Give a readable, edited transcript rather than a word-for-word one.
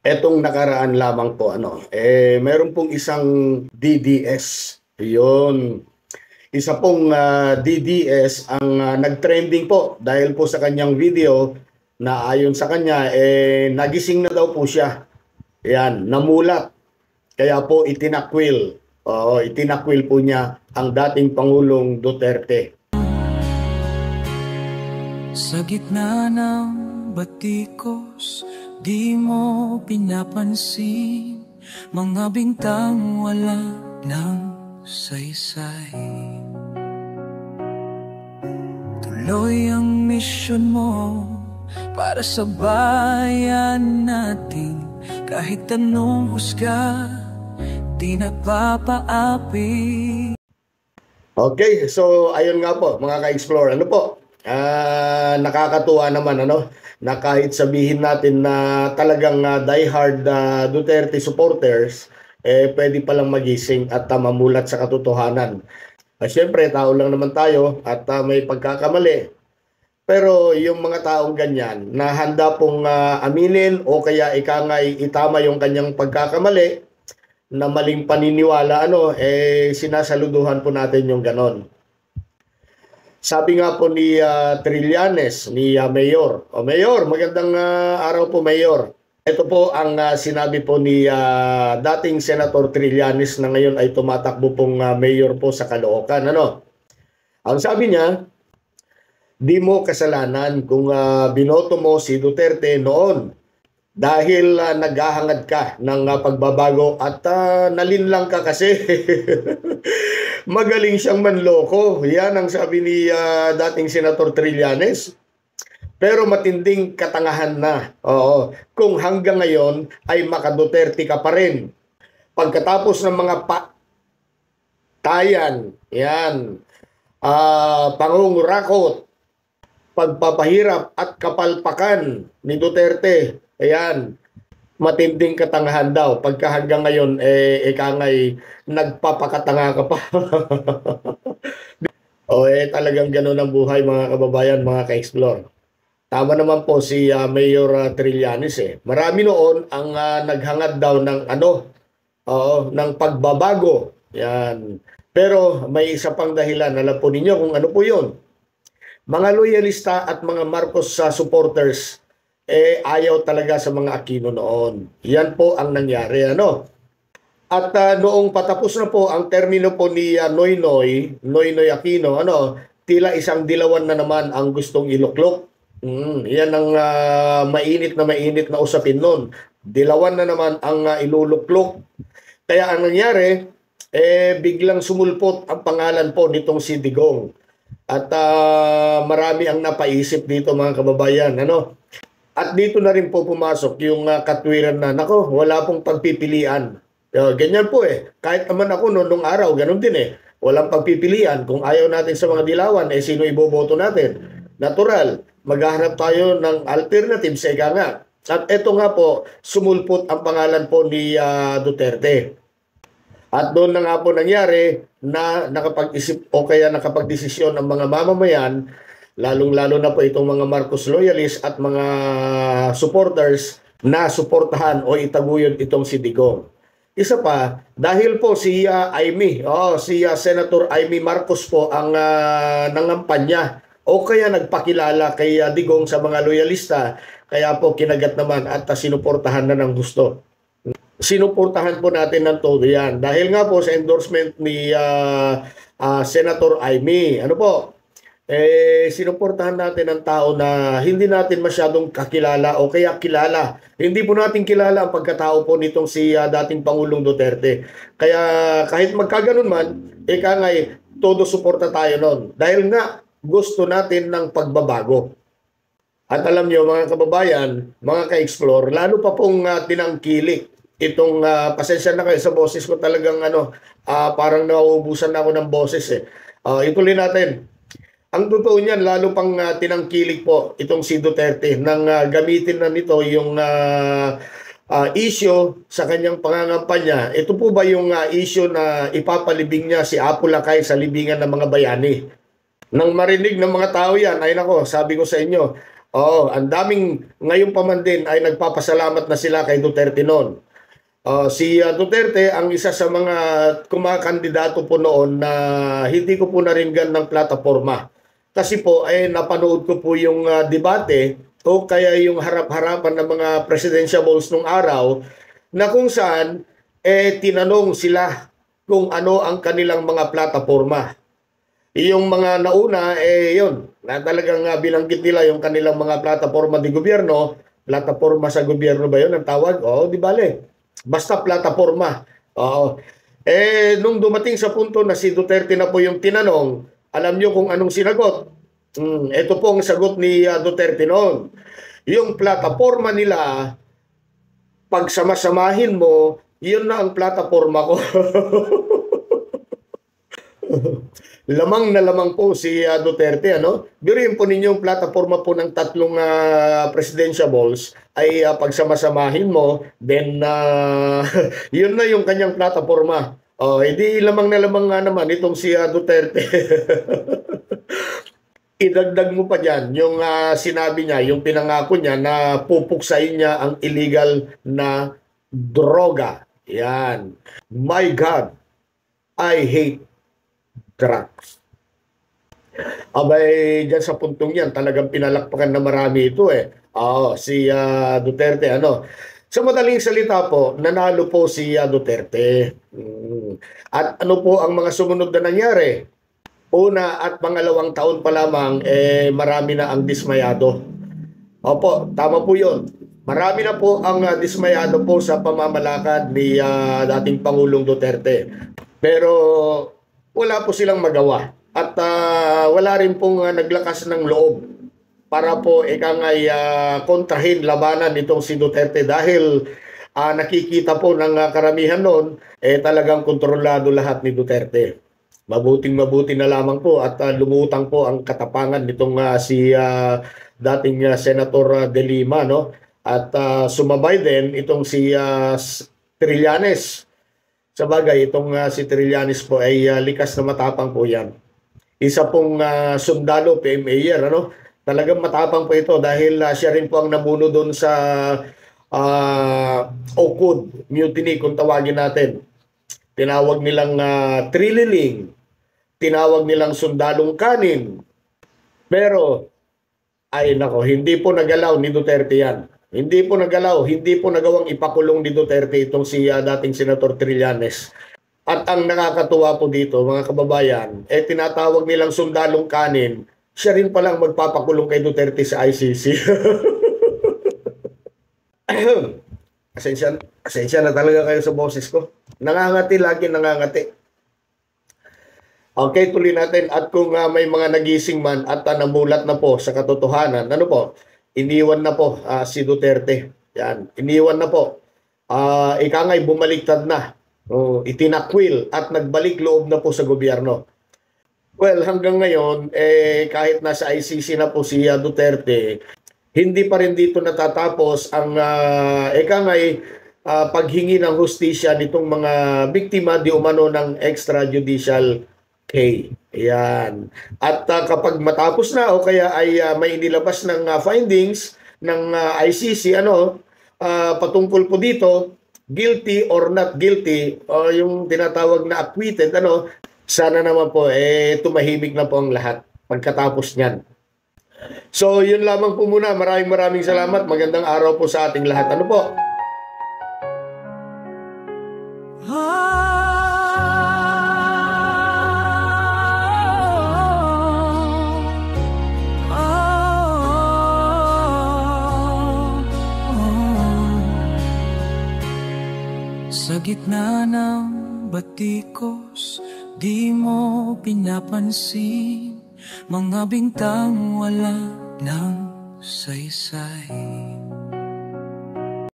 Etong nakaraan lamang po, meron pong isang DDS. Yun. Isa pong DDS ang nag-trending po dahil po sa kanyang video na ayon sa kanya, nagising na daw po siya. Yan, namulat. Kaya po itinakwil. Oo, itinakwil po niya ang dating Pangulong Duterte. Sa gitna ng batikos, di mo pinapansin mga bintang wala ng saysay. Tuloy ang misyon mo para sa bayan natin. Kahit anong husga, di nagpapaapi. Okay, so ayun nga po mga ka-explore. Ano po? Nakakatuwa naman na kahit sabihin natin na talagang diehard Duterte supporters, pwede palang magising at mamulat sa katotohanan. Siyempre, tao lang naman tayo at may pagkakamali. Pero yung mga taong ganyan na handa pong aminin o kaya ikangay itama yung kanyang pagkakamali na maling paniniwala, sinasaluduhan po natin yung ganon. Sabi nga po ni Trillanes, ni Mayor. Mayor, magandang araw po, Mayor. Ito po ang sinabi po ni dating Senator Trillanes na ngayon ay tumatakbo pong mayor po sa Caloocan. Ang sabi niya, di mo kasalanan kung binoto mo si Duterte noon dahil naghahangad ka ng pagbabago at nalinlang ka kasi. Magaling siyang manloko. Yan ang sabi ni dating Senator Trillanes. Pero matinding katangahan na. Oo. Kung hanggang ngayon ay maka-Duterte ka pa rin. Pagkatapos ng mga tayan, yan, pangungurakot, pagpapahirap at kapalpakan ni Duterte, ayan, matinding katangahan daw. Pagka hanggang ngayon, ikangay nagpapakatanga ka pa. Talagang ganun ang buhay mga kababayan, mga ka-explore. Tama naman po si Mayor Trillanes. Marami noon ang naghangad daw ng ng pagbabago. Yan. Pero may isa pang dahilan. Alam po ninyo kung ano po yun. Mga loyalista at mga Marcos supporters ayaw talaga sa mga Aquino noon. Yan po ang nangyari. At noong patapos na po ang termino po ni Noynoy Aquino, tila isang dilawan na naman ang gustong iluklok. Yan ang mainit na usapin noon. Dilawan na naman ang iluluklok. Kaya ang nangyari, biglang sumulpot ang pangalan po nitong si Digong. At marami ang napaisip dito mga kababayan. At dito na rin po pumasok yung katwiran na, wala pong pagpipilian. Ganyan po Kahit naman ako noong araw, ganun din Walang pagpipilian. Kung ayaw natin sa mga dilawan, sino iboboto natin? Natural, maghahanap tayo ng alternative sa ika nga. At ito nga po, sumulpot ang pangalan po ni Duterte. At doon na nga po nangyari na nakapag-isip o kaya nakapag-desisyon ang mga mamamayan, lalong-lalo na po itong mga Marcos loyalists at mga supporters na suportahan o itaguyod itong si Digong. Isa pa, dahil po si Senator Amy Marcos po ang nangampanya o kaya nagpakilala kay Digong sa mga loyalista, kaya po kinagat naman at sinuportahan na ng gusto. Sinuportahan po natin ng todo yan. Dahil nga po sa endorsement ni Senator Amy, sinuportahan natin ang tao na hindi natin masyadong kakilala o kaya kilala. Hindi po natin kilala ang pagkatao po nitong si dating Pangulong Duterte. Kaya kahit magkaganon man, ikangay, todo suporta tayo nun. Dahil nga, gusto natin ng pagbabago. At alam nyo mga kababayan, mga ka-explore, lalo pa pong tinangkilik itong pasensya na kayo sa boses ko talagang parang nauubusan na ako ng boses ituloy natin. Ang totoo niyan, lalo pang tinangkilik po itong si Duterte nang gamitin na nito yung issue sa kanyang pangangampanya. Ito po ba yung issue na ipapalibing niya si Apo Lakay sa libingan ng mga bayani? Nang marinig ng mga tao yan, ay nako, sabi ko sa inyo, Oo, ang daming ngayon pa man din ay nagpapasalamat na sila kay Duterte noon. Si Duterte ang isa sa mga kumakandidato po noon na hindi ko po naringgan ng plataforma. Kasi po ay napanood ko po yung debate o kaya yung harap-harapan ng mga presidentiables nung araw na kung saan tinanong sila kung ano ang kanilang mga plataforma. Yung mga nauna, yun, na talagang binanggit nila yung kanilang mga plataforma di gobyerno. Plataforma sa gobyerno ba yun ang tawag? Oo, di bale. Basta plataforma. Oo. Nung dumating sa punto na si Duterte na po yung tinanong, alam nyo kung anong sinagot? Ito po ang sagot ni Duterte noon. Yung plataforma nila, pag samasamahin mo, yun na ang plataforma ko. Lamang na lamang po si Duterte, ano? Biruin po ninyo yung plataforma po ng tatlong presidentiables ay pagsamasamahin mo, then yun na yung kanyang plataforma. Hindi lamang na lamang nga naman itong si Duterte. Idagdag mo pa dyan yung sinabi niya, yung pinangako niya na pupuksain niya ang illegal na droga. Yan. My God, I hate drugs. Abay, dyan sa puntong yan, talagang pinalakpakan na marami ito si Duterte, ano. Sa madaling salita po, nanalo po si Duterte. At ano po ang mga sumunod na nangyari? Una at pangalawang taon pa lamang, marami na ang dismayado. Opo, tama po yun. Marami na po ang dismayado po sa pamamalakad ni dating Pangulong Duterte. Pero wala po silang magawa. At wala rin pong naglakas ng loob para po ikangay kontrahin labanan nitong si Duterte dahil nakikita po ng karamihan noon talagang kontrolado lahat ni Duterte. Mabuting-mabuti na lamang po at lumutang po ang katapangan nitong si dating Senator De Lima, no? At sumabay din itong si Trillanes. Sa bagay, itong si Trillanes po ay likas na matapang po yan. Isa pong sundalo, PMAyer, ano? Talagang matapang po ito dahil siya rin po ang namuno doon sa Okud Mutiny kung tawagin natin. Tinawag nilang trililing, tinawag nilang sundalong kanin. Pero, ay nako, hindi po nagalaw ni Duterte yan. Hindi po nagalaw, hindi po nagawang ipakulong ni Duterte itong si dating Senator Trillanes. At ang nakakatuwa po dito, mga kababayan, tinatawag nilang sundalong kanin, siya rin palang magpapakulong kay Duterte sa ICC. Asensya na talaga kayo sa boses ko. Nangangati, lagi nangangati. Okay, tuloy natin. At kung may mga nagising man at namulat na po sa katotohanan, ano po? Iniwan na po si Duterte. Yan, iniwan na po. Ika nga'y bumaliktad na. Itinakwil at nagbalik loob na po sa gobyerno. Well, hanggang ngayon, kahit nasa ICC na po si Duterte, hindi pa rin dito natatapos ang ika nga'y paghingi ng hustisya nitong mga biktima di umano ng extrajudicial Ayan. At kapag matapos na o kaya ay may inilabas ng findings ng ICC patungkol po dito, guilty or not guilty o yung tinatawag na acquitted, sana naman po tumahimik na po ang lahat pagkatapos niyan. So yun lamang po muna. Maraming salamat. Magandang araw po sa ating lahat. Ano po? Sa gitna ng batikos, di mo pinapansin mga bintang wala ng saysay.